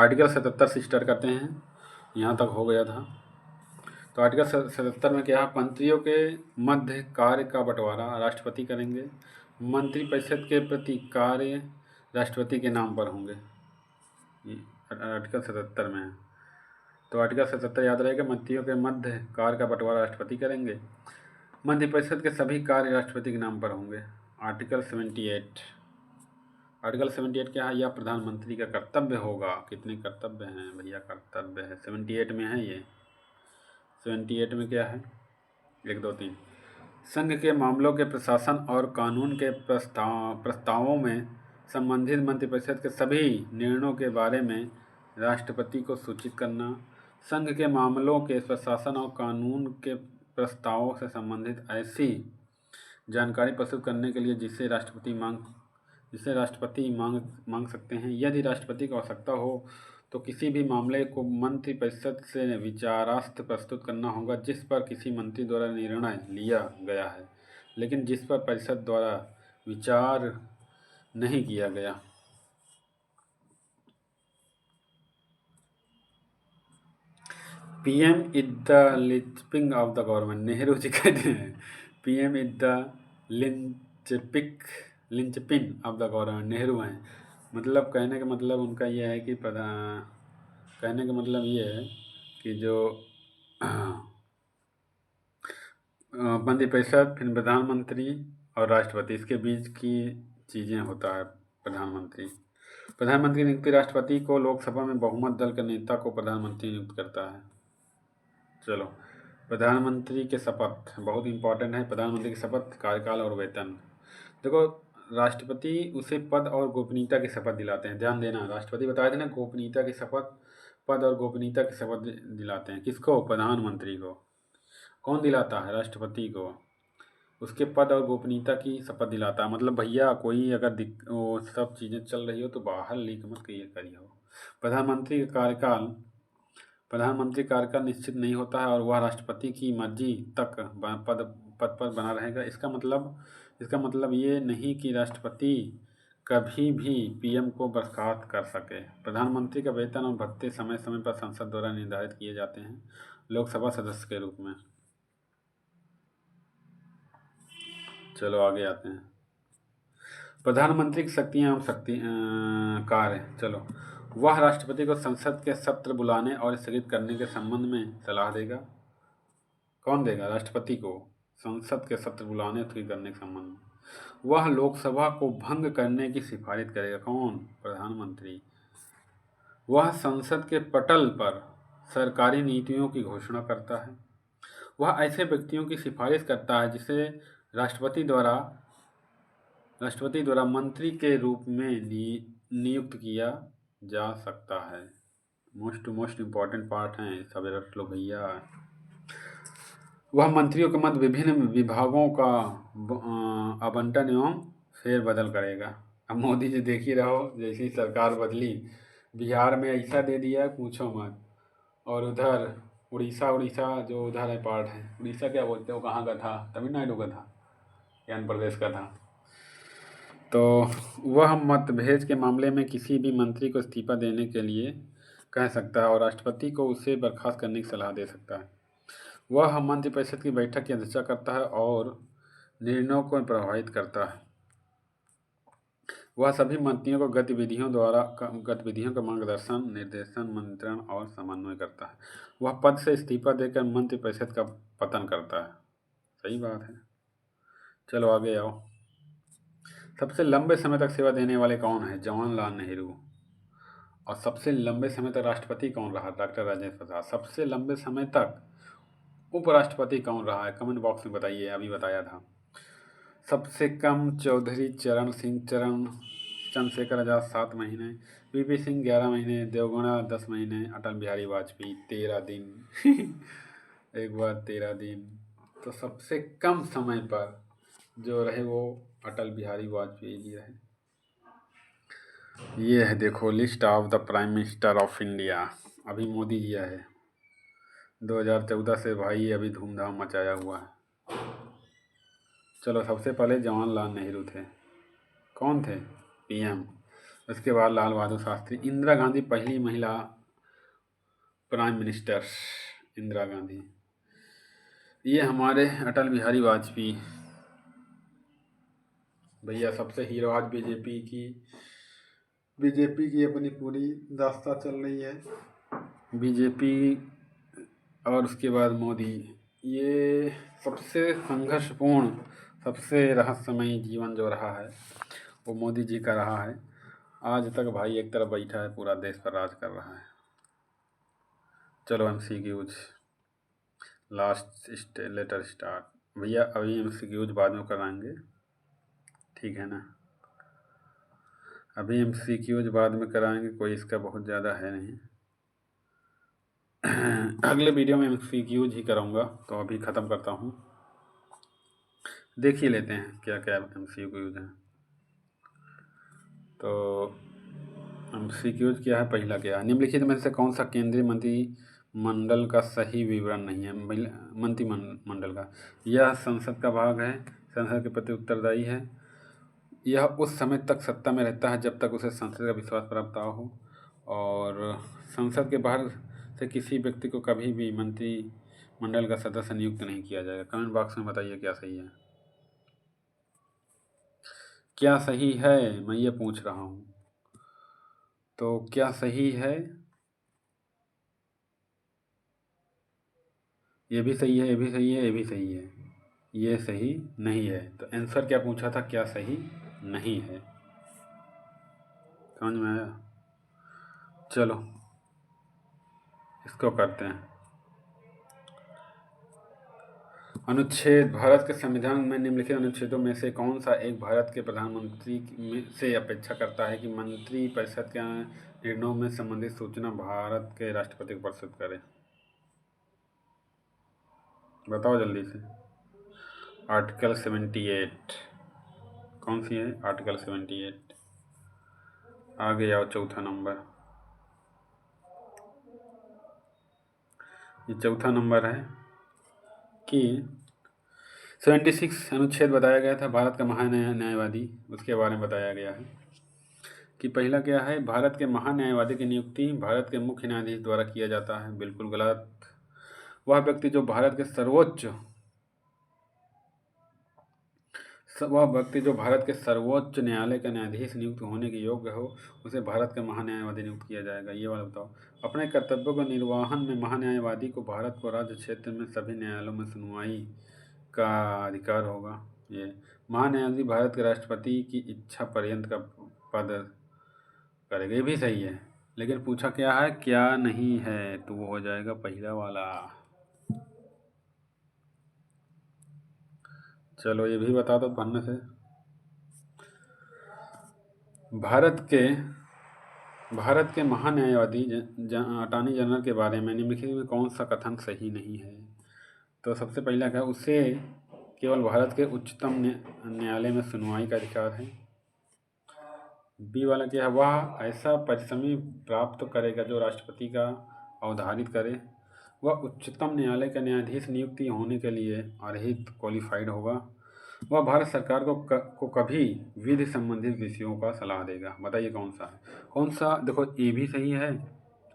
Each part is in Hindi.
आर्टिकल 77 से स्टार्ट करते हैं, यहाँ तक हो गया था। तो आर्टिकल 77 में क्या है, मंत्रियों के मध्य कार्य का बंटवारा राष्ट्रपति करेंगे। मंत्रिपरिषद के प्रति कार्य राष्ट्रपति के नाम पर होंगे। आर्टिकल 77 में है। तो आर्टिकल 77 याद रहेगा, मंत्रियों के मध्य कार्य का बंटवारा राष्ट्रपति करेंगे। मंत्रिपरिषद के सभी कार्य राष्ट्रपति के नाम पर होंगे। आर्टिकल 78 क्या है, यह प्रधानमंत्री का कर्तव्य होगा। कितने कर्तव्य हैं भैया, कर्तव्य है 78 में है ये। 78 में क्या है, 1 2 3, संघ के मामलों के प्रशासन और कानून के प्रस्तावों में संबंधित मंत्रिपरिषद के सभी निर्णयों के बारे में राष्ट्रपति को सूचित करना। संघ के मामलों के प्रशासन और कानून के प्रस्तावों से संबंधित ऐसी जानकारी प्रस्तुत करने के लिए जिसे राष्ट्रपति मांग सकते हैं। यदि राष्ट्रपति को आवश्यकता हो तो किसी भी मामले को मंत्रिपरिषद से विचारार्थ प्रस्तुत करना होगा जिस पर किसी मंत्री द्वारा निर्णय लिया गया है, लेकिन जिस पर परिषद द्वारा विचार नहीं किया गया। PM is the linchpin of the government, Nehru ji कहते हैं PM is the linchpin of the government, Nehru हैं। मतलब कहने का मतलब उनका यह है कि कहने का मतलब ये है कि जो मंत्रिपरिषद, फिर प्रधानमंत्री और राष्ट्रपति, इसके बीच की चीज़ें होता है प्रधानमंत्री नियुक्ति राष्ट्रपति को लोकसभा में बहुमत दल के नेता को प्रधानमंत्री नियुक्त करता है। चलो, प्रधानमंत्री के शपथ बहुत इंपॉर्टेंट है। प्रधानमंत्री की शपथ, कार्यकाल और वेतन। देखो, राष्ट्रपति उसे पद और गोपनीयता की शपथ दिलाते हैं। ध्यान देना, राष्ट्रपति बताए थे ना, गोपनीयता की शपथ, पद और गोपनीयता की शपथ दिलाते हैं। किसको? प्रधानमंत्री को। कौन दिलाता है? राष्ट्रपति को। उसके पद और गोपनीयता की शपथ दिलाता है। मतलब भैया कोई अगर वो सब चीज़ें चल रही हो तो बाहर लीक मत करिए। प्रधानमंत्री कार्यकाल निश्चित नहीं होता है और वह राष्ट्रपति की मर्जी तक पद पर बना रहेगा। इसका मतलब ये नहीं कि राष्ट्रपति कभी भी पीएम को बर्खास्त कर सके। प्रधानमंत्री का वेतन और भत्ते समय समय पर संसद द्वारा निर्धारित किए जाते हैं लोकसभा सदस्य के रूप में। चलो आगे आते हैं। प्रधानमंत्री की शक्तियाँ और कार्य। चलो, वह राष्ट्रपति को संसद के सत्र बुलाने और स्थगित करने के संबंध में सलाह देगा। कौन देगा? राष्ट्रपति को संसद के सत्र बुलाने और स्थगित करने के संबंध में। वह लोकसभा को भंग करने की सिफारिश करेगा। कौन? प्रधानमंत्री। वह संसद के पटल पर सरकारी नीतियों की घोषणा करता है। वह ऐसे व्यक्तियों की सिफारिश करता है जिसे राष्ट्रपति द्वारा मंत्री के रूप में नियुक्त किया जा सकता है। मोस्ट इम्पॉर्टेंट पार्ट है, सब रट लो भैया। वह मंत्रियों के मध्य विभिन्न विभागों का आवंटन एवं फेरबदल करेगा। अब मोदी जी देख ही रहो, जैसी सरकार बदली, बिहार में ऐसा दे दिया पूछो मत। और उधर उड़ीसा जो उधर है पार्ट है, उड़ीसा क्या बोलते हैं, वो कहाँ का था? तमिलनाडु का था या आंध्र प्रदेश का था। तो वह मतभेद के मामले में किसी भी मंत्री को इस्तीफा देने के लिए कह सकता है और राष्ट्रपति को उसे बर्खास्त करने की सलाह दे सकता है। वह मंत्रिपरिषद की बैठक की अध्यक्षता करता है और निर्णयों को प्रभावित करता है। वह सभी मंत्रियों को गतिविधियों का मार्गदर्शन, निर्देशन, मंत्रण और समन्वय करता है। वह पद से इस्तीफा देकर मंत्रिपरिषद का पतन करता है। सही बात है। चलो आगे आओ। सबसे लंबे समय तक सेवा देने वाले कौन है? जवाहरलाल नेहरू। और सबसे लंबे समय तक राष्ट्रपति कौन रहा? डॉक्टर राजेंद्र प्रसाद। सबसे लंबे समय तक उपराष्ट्रपति कौन रहा है? कमेंट बॉक्स में बताइए, अभी बताया था। सबसे कम चौधरी चरण सिंह चंद्रशेखर आजाद 7 महीने, वीपी सिंह 11 महीने, देवगौड़ा 10 महीने, अटल बिहारी वाजपेयी 13 दिन एक बार 13 दिन। तो सबसे कम समय पर जो रहे वो अटल बिहारी वाजपेयी जी रहे। ये है देखो list of the prime minister of India. अभी मोदी जी है 2014 से, भाई अभी धूमधाम मचाया हुआ है। चलो, सबसे पहले जवाहरलाल नेहरू थे। कौन थे? पीएम। उसके बाद लाल बहादुर शास्त्री। इंदिरा गांधी पहली महिला प्राइम मिनिस्टर, इंदिरा गांधी। ये हमारे अटल बिहारी वाजपेयी। भैया सबसे हीरो आज बीजेपी की अपनी पूरी दास्ता चल रही है। बीजेपी और उसके बाद मोदी। ये सबसे संघर्षपूर्ण, सबसे रहस्यमयी जीवन जो रहा है वो मोदी जी का रहा है। आज तक भाई एक तरफ बैठा है, पूरा देश पर राज कर रहा है। चलो MCQs लेटर स्टार्ट। भैया अभी MCQs बाद में कराएंगे, ठीक है ना। अभी MCQs बाद में कराएंगे, कोई इसका बहुत ज़्यादा है नहीं। अगले वीडियो में MCQs ही कराऊंगा, तो अभी ख़त्म करता हूँ। देख ही लेते हैं क्या क्या MCQs हैं। तो MCQs क्या है, पहला क्या है, निम्नलिखित में से कौन सा केंद्रीय मंत्रिमंडल का सही विवरण नहीं है। मंत्रिमंडल का, यह संसद का भाग है, संसद के प्रति उत्तरदायी है, यह उस समय तक सत्ता में रहता है जब तक उसे संसद का विश्वास प्राप्त ना हो, और संसद के बाहर से किसी व्यक्ति को कभी भी मंत्रिमंडल का सदस्य नियुक्त नहीं किया जाएगा। कमेंट बॉक्स में बताइए क्या सही है। क्या सही है, मैं ये पूछ रहा हूँ, तो क्या सही है? ये भी सही है, ये भी सही है, ये भी सही है, ये सही नहीं है। तो आंसर क्या पूछा था, क्या सही नहीं है। समझ में आया? चलो इसको करते हैं। अनुच्छेद, भारत के संविधान में निम्नलिखित अनुच्छेदों में से कौन सा एक भारत के प्रधानमंत्री से अपेक्षा करता है कि मंत्री परिषद के निर्णयों में संबंधित सूचना भारत के राष्ट्रपति को प्रस्तुत करे? बताओ जल्दी से। आर्टिकल 78। कौन सी है? आर्टिकल 78। आगे आओ, चौथा नंबर। ये चौथा नंबर है कि 76 अनुच्छेद बताया गया था भारत का महान्यायवादी, उसके बारे में बताया गया है कि पहला क्या है, भारत के महान्यायवादी की नियुक्ति भारत के मुख्य न्यायाधीश द्वारा किया जाता है। बिल्कुल गलत। वह व्यक्ति जो भारत के सर्वोच्च न्यायालय का न्यायाधीश नियुक्त होने के योग्य हो, उसे भारत का महान्यायवादी नियुक्त किया जाएगा। ये वाला बताओ। अपने कर्तव्यों के निर्वहन में महान्यायवादी को भारत को राज्य क्षेत्र में सभी न्यायालयों में सुनवाई का अधिकार होगा। ये महान्यायाधीश भारत के राष्ट्रपति की इच्छा पर्यंत का पद करेगा। ये भी सही है, लेकिन पूछा क्या है, क्या नहीं है, तो वो हो जाएगा पहला वाला। चलो ये भी बता दो पढ़ने से। भारत के महान्यायवादी अटॉर्नी जनरल के बारे में निम्नलिखित में कौन सा कथन सही नहीं है? तो सबसे पहला क्या, उसे केवल भारत के उच्चतम न्यायालय में सुनवाई का अधिकार है। बी वाला क्या है, वह ऐसा परिसमी प्राप्त करेगा जो राष्ट्रपति का अवधारित करे। वह उच्चतम न्यायालय का न्यायाधीश नियुक्ति होने के लिए अर्हित क्वालिफाइड होगा। वह भारत सरकार को कभी विधि संबंधित विषयों का सलाह देगा। बताइए कौन सा है, कौन सा? देखो ये भी सही है,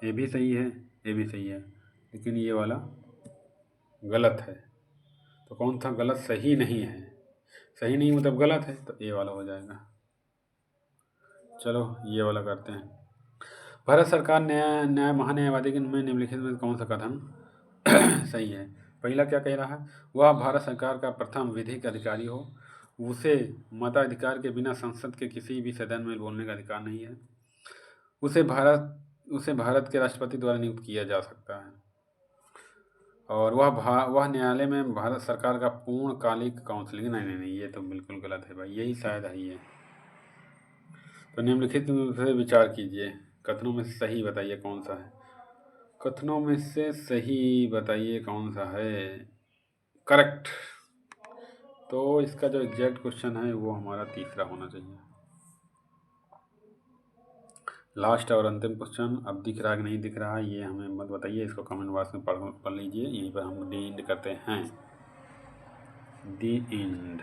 ये भी सही है, ये भी सही है, लेकिन ये वाला गलत है। तो कौन सा गलत? सही नहीं है। सही नहीं मतलब गलत है, तो ये वाला हो जाएगा। चलो ये वाला करते हैं। भारत सरकार न्याय महान्यायवादी में निम्नलिखित में कौन सा कथन सही है? पहला क्या कह रहा है, वह भारत सरकार का प्रथम विधिक अधिकारी हो, उसे मताधिकार के बिना संसद के किसी भी सदन में बोलने का अधिकार नहीं है, उसे भारत के राष्ट्रपति द्वारा नियुक्त किया जा सकता है, और वह न्यायालय में भारत सरकार का पूर्णकालिक काउंसलिंग। नहीं, ये तो बिल्कुल गलत है भाई, यही शायद है ये। तो निम्नलिखित से विचार कीजिए, कथनों में सही बताइए कौन सा है। कथनों में से सही बताइए कौन सा है। करेक्ट। तो इसका जो एग्जैक्ट क्वेश्चन है वो हमारा तीसरा होना चाहिए। लास्ट और अंतिम क्वेश्चन, अब दिख रहा है कि नहीं दिख रहा है ये हमें मत बताइए, इसको कमेंट बॉक्स में पढ़ लीजिए। यहीं पर हम दी एंड करते हैं, दी एंड।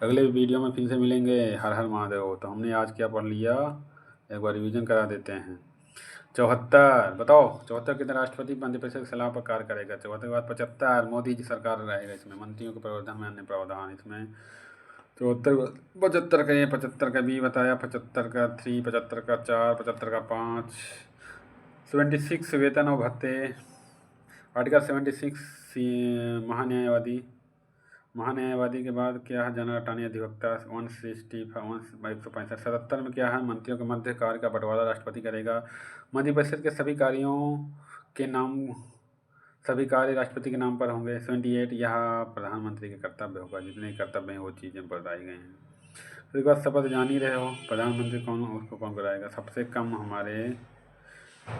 अगले वीडियो में फिर से मिलेंगे। हर हर महादेव। तो हमने आज क्या पढ़ लिया, एक बार रिवीजन करा देते हैं। 74 बताओ, 74 कितने राष्ट्रपति मंत्रिपरिषद की सलाह पर कार्य करेगा। 74 के बाद 75 मोदी जी सरकार रहेगा। इसमें मंत्रियों के प्रवर्धन में अन्य प्रावधान इसमें 74 75 का ये 75 का बी बताया, 75 का 3, 75 का 4, 75 का 5, 76 वेतन और भत्ते, आर्टिकल 76 महान्यायवादी के बाद क्या है, जनरल अटॉर्नी अधिवक्ता 165 77 में क्या है, मंत्रियों के मध्य कार्य का बंटवारा राष्ट्रपति करेगा। मंत्रिपरिषद के सभी कार्य राष्ट्रपति के नाम पर होंगे। 78 यह प्रधानमंत्री के कर्तव्य होगा, जितने कर्तव्य हैं वो चीज़ें बताई गई हैं। तो एक बात शपथ जान ही रहे हो, प्रधानमंत्री कौन, उसको कौन कराएगा। सबसे कम हमारे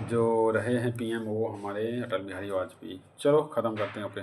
जो रहे हैं पीएम वो हमारे अटल बिहारी वाजपेयी। चलो ख़त्म करते हैं। ओके।